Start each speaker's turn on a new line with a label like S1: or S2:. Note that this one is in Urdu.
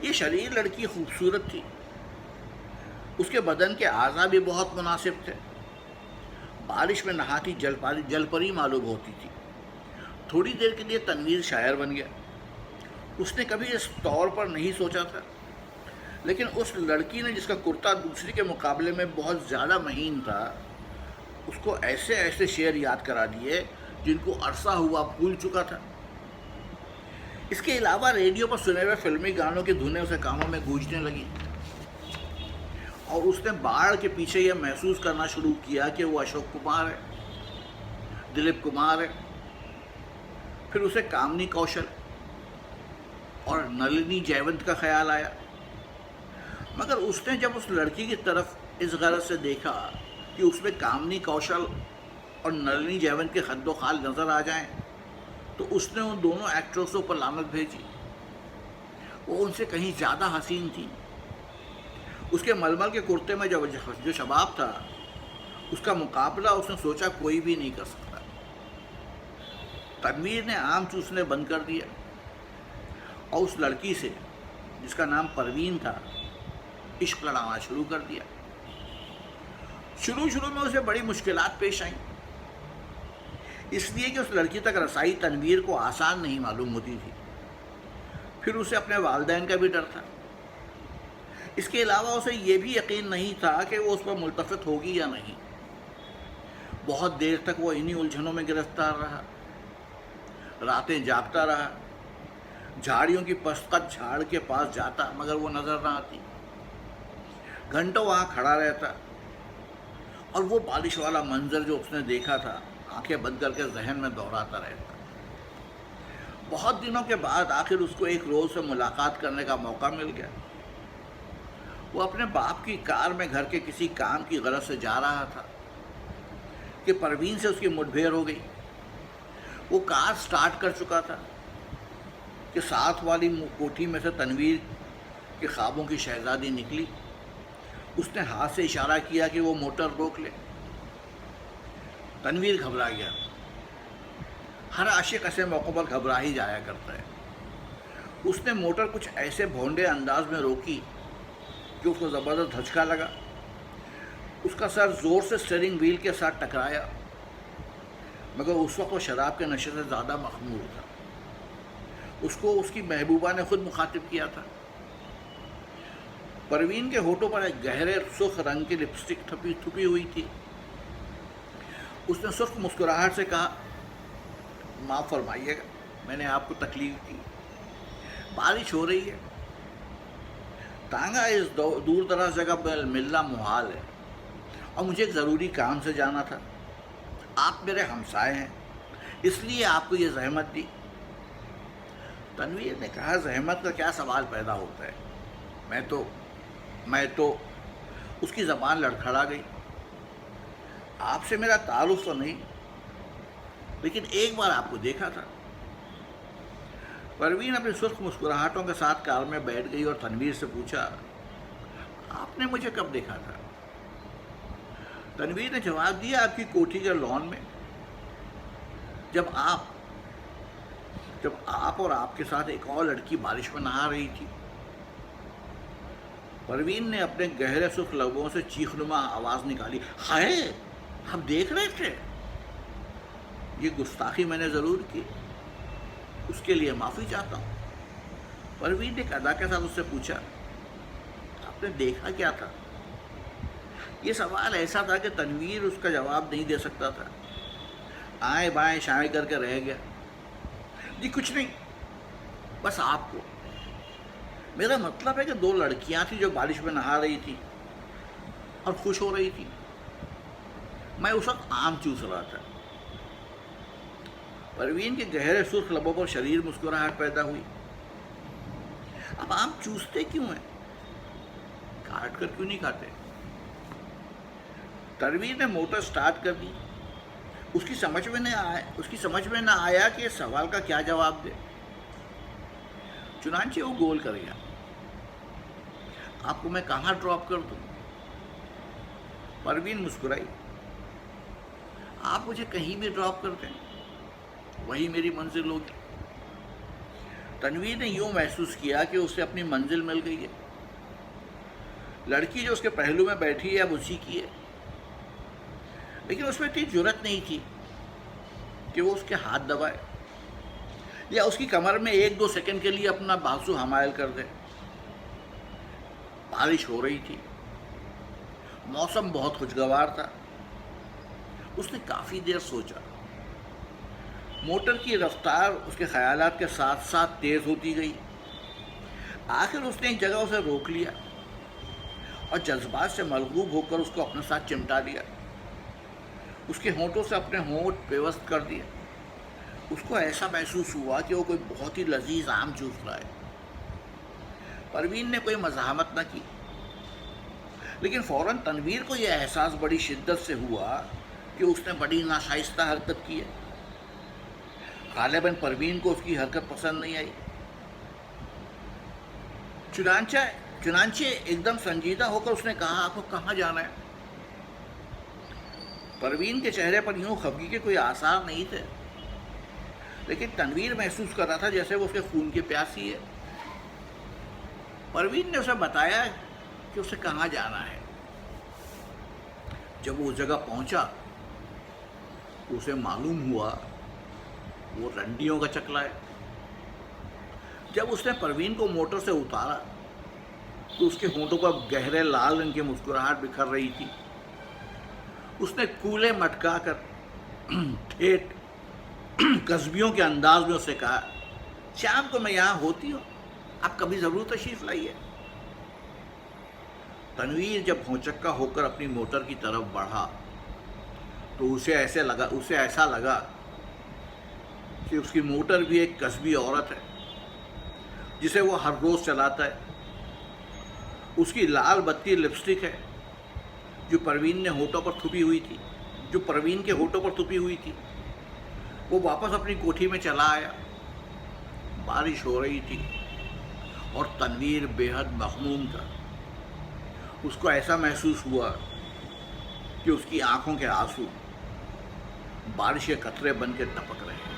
S1: یہ شریر لڑکی خوبصورت تھی، اس کے بدن کے اعضاء بھی بہت مناسب تھے، بارش میں نہاتی جل پری معلوم ہوتی تھی۔ تھوڑی دیر کے لیے تنویر شاعر بن گیا۔ اس نے کبھی اس طور پر نہیں سوچا تھا، لیکن اس لڑکی نے جس کا کرتا دوسری کے مقابلے میں بہت زیادہ مہین تھا، اس کو ایسے ایسے شعر یاد کرا دیے جن کو عرصہ ہوا بھول چکا تھا۔ اس کے علاوہ ریڈیو پر سنے ہوئے فلمی گانوں کی دھنیں اسے کانوں میں گونجنے لگی، اور اس نے باڑ کے پیچھے یہ محسوس کرنا شروع کیا کہ وہ اشوک کمار ہے، دلیپ کمار ہے۔ پھر اسے کامنی کوشل اور نلنی جیونت کا خیال آیا، مگر اس نے جب اس لڑکی کی طرف اس غرض سے دیکھا کہ اس میں کامنی کوشل اور نلنی جیونت کے خد و خال نظر آ جائیں، تو اس نے ان دونوں ایکٹریسوں پر لعنت بھیجی۔ وہ ان سے کہیں زیادہ حسین تھی۔ اس کے ململ کے کرتے میں جو شباب تھا، اس کا مقابلہ اس نے سوچا کوئی بھی نہیں کر سکتا۔ تنویر نے آم چوسنے بند کر دیا اور اس لڑکی سے، جس کا نام پروین تھا، عشق لڑانا شروع کر دیا۔ شروع میں اسے بڑی مشکلات پیش آئیں، اس لیے کہ اس لڑکی تک رسائی تنویر کو آسان نہیں معلوم ہوتی تھی۔ پھر اسے اپنے والدین کا بھی ڈر تھا۔ اس کے علاوہ اسے یہ بھی یقین نہیں تھا کہ وہ اس پر ملتفت ہوگی یا نہیں۔ بہت دیر تک وہ انہی الجھنوں میں گرفتار رہا، راتیں جاگتا رہا، جھاڑیوں کی پسقط جھاڑ کے پاس جاتا مگر وہ نظر نہ آتی، گھنٹوں وہاں کھڑا رہتا، اور وہ بارش والا منظر جو اس نے دیکھا تھا آنکھیں بند کر کے ذہن میں دہراتا رہتا۔ بہت دنوں کے بعد آخر اس کو ایک روز سے ملاقات کرنے کا موقع مل گیا۔ وہ اپنے باپ کی کار میں گھر کے کسی کام کی غرض سے جا رہا تھا کہ پروین سے اس کی مٹ بھیڑ ہو گئی۔ وہ کار سٹارٹ کر چکا تھا کہ ساتھ والی کوٹھی میں سے تنویر کے خوابوں کی شہزادی نکلی۔ اس نے ہاتھ سے اشارہ کیا کہ وہ موٹر روک لے۔ تنویر گھبرا گیا۔ ہر عاشق ایسے موقع پر گھبرا ہی جایا کرتا ہے۔ اس نے موٹر کچھ ایسے بھونڈے انداز میں روکی کہ اس کو زبردست دھچکا لگا۔ اس کا سر زور سے اسٹیئرنگ وہیل کے ساتھ ٹکرایا، مگر اس وقت وہ شراب کے نشے سے زیادہ مخمور تھا۔ اس کو اس کی محبوبہ نے خود مخاطب کیا تھا۔ پروین کے ہونٹوں پر ایک گہرے سرخ رنگ کی لپسٹک تھپی ہوئی تھی۔ اس نے سرخ مسکراہٹ سے کہا، معاف فرمائیے گا، میں نے آپ کو تکلیف کی۔ بارش ہو رہی ہے، تانگا اس دور دراز جگہ پر ملنا محال ہے، اور مجھے ایک ضروری کام سے جانا تھا۔ آپ میرے ہمسائے ہیں، اس لیے آپ کو یہ زحمت دی۔ تنویر نے کہا، زحمت کا کیا سوال پیدا ہوتا ہے؟ میں تو اس کی زبان لڑکھڑا گئی۔ آپ سے میرا تعارف تو نہیں، لیکن ایک بار آپ کو دیکھا تھا۔ پروین اپنی سرخ مسکراہٹوں کے ساتھ کار میں بیٹھ گئی اور تنویر سے پوچھا، آپ نے مجھے کب دیکھا تھا؟ تنویر نے جواب دیا، آپ کی کوٹھی کے لان میں، جب آپ اور آپ کے ساتھ ایک اور لڑکی بارش میں نہا رہی تھی۔ پروین نے اپنے گہرے سرخ لبوں سے چیخ نما آواز نکالی، ہائے، ہم دیکھ رہے تھے؟ یہ گستاخی میں نے ضرور کی، اس کے لیے معافی چاہتا ہوں۔ پروین نے ایک ادا کے ساتھ اس سے پوچھا، آپ نے دیکھا کیا تھا؟ یہ سوال ایسا تھا کہ تنویر اس کا جواب نہیں دے سکتا تھا۔ آئیں بائیں شائیں کر کے رہ گیا۔ جی کچھ نہیں، بس آپ کو، میرا مطلب ہے کہ دو لڑکیاں تھیں جو بارش میں نہا رہی تھی اور خوش ہو رہی تھی۔ میں اس وقت آم چوس رہا تھا۔ پروین کے گہرے سرخ لبوں پر شریر مسکراہٹ پیدا ہوئی۔ اب آم چوستے کیوں ہیں؟ کاٹ کر کیوں نہیں کھاتے؟ تنویر نے موٹر سٹارٹ کر دی۔ اس کی سمجھ میں نہ آیا کہ اس سوال کا کیا جواب دے۔ چنانچہ وہ گول کر گیا، آپ کو میں کہاں ڈراپ کر دوں؟ پروین مسکرائی، آپ مجھے کہیں بھی ڈراپ کر دیں، وہی میری منزل ہوگی۔ تنویر نے یوں محسوس کیا کہ اسے اپنی منزل مل گئی ہے. لڑکی جو اس کے پہلو میں بیٹھی ہے اب اسی کی ہے، لیکن اس میں اتنی جرأت نہیں تھی کہ وہ اس کے ہاتھ دبائے یا اس کی کمر میں 1-2 سیکنڈ کے لیے اپنا بازو حمائل کر دے. بارش ہو رہی تھی، موسم بہت خوشگوار تھا. اس نے کافی دیر سوچا. موٹر کی رفتار اس کے خیالات کے ساتھ ساتھ تیز ہوتی گئی. آخر اس نے ایک جگہ اسے روک لیا اور جذبات سے ملغوب ہو کر اس کو اپنے ساتھ چمٹا لیا. اس کے ہونٹوں سے اپنے ہونٹ پیوست کر دیا. اس کو ایسا محسوس ہوا کہ وہ کوئی بہت ہی لذیذ آم چوس رہا ہے. پروین نے کوئی مزاحمت نہ کی، لیکن فوراً تنویر کو یہ احساس بڑی شدت سے ہوا کہ اس نے بڑی ناشائستہ حرکت کی ہے. غالباً پروین کو اس کی حرکت پسند نہیں آئی. چنانچہ ایک دم سنجیدہ ہو کر اس نے کہا، آپ کو کہاں جانا ہے؟ پروین کے چہرے پر یوں خفگی کے کوئی آثار نہیں تھے، لیکن تنویر محسوس کر رہا تھا جیسے وہ اس کے خون کی پیاسی ہے. پروین نے اسے بتایا کہ اسے کہاں جانا ہے. جب وہ اس جگہ پہنچا تو اسے معلوم ہوا وہ رنڈیوں کا چکلا ہے. جب اس نے پروین کو موٹر سے اتارا تو اس کے ہونٹوں پر گہرے لال رنگ کی مسکراہٹ بکھر رہی تھی. اس نے کولے مٹکا کر ٹھیٹ قصبیوں کے انداز میں اسے کہا، شام کو میں یہاں ہوتی ہوں، آپ کبھی ضرور تشریف لائیے. تنویر جب بھونچکا ہو کر اپنی موٹر کی طرف بڑھا تو اسے ایسا لگا کہ اس کی موٹر بھی ایک قصبی عورت ہے جسے وہ ہر روز چلاتا ہے. اس کی لال بتی لپسٹک ہے جو پروین کے ہونٹوں پر تھپی ہوئی تھی. وہ واپس اپنی کوٹھی میں چلا آیا. بارش ہو رہی تھی اور تنویر بے حد مغموم تھا. اس کو ایسا محسوس ہوا کہ اس کی آنکھوں کے آنسو بارش کے قطرے بن کے ٹپک رہے ہیں.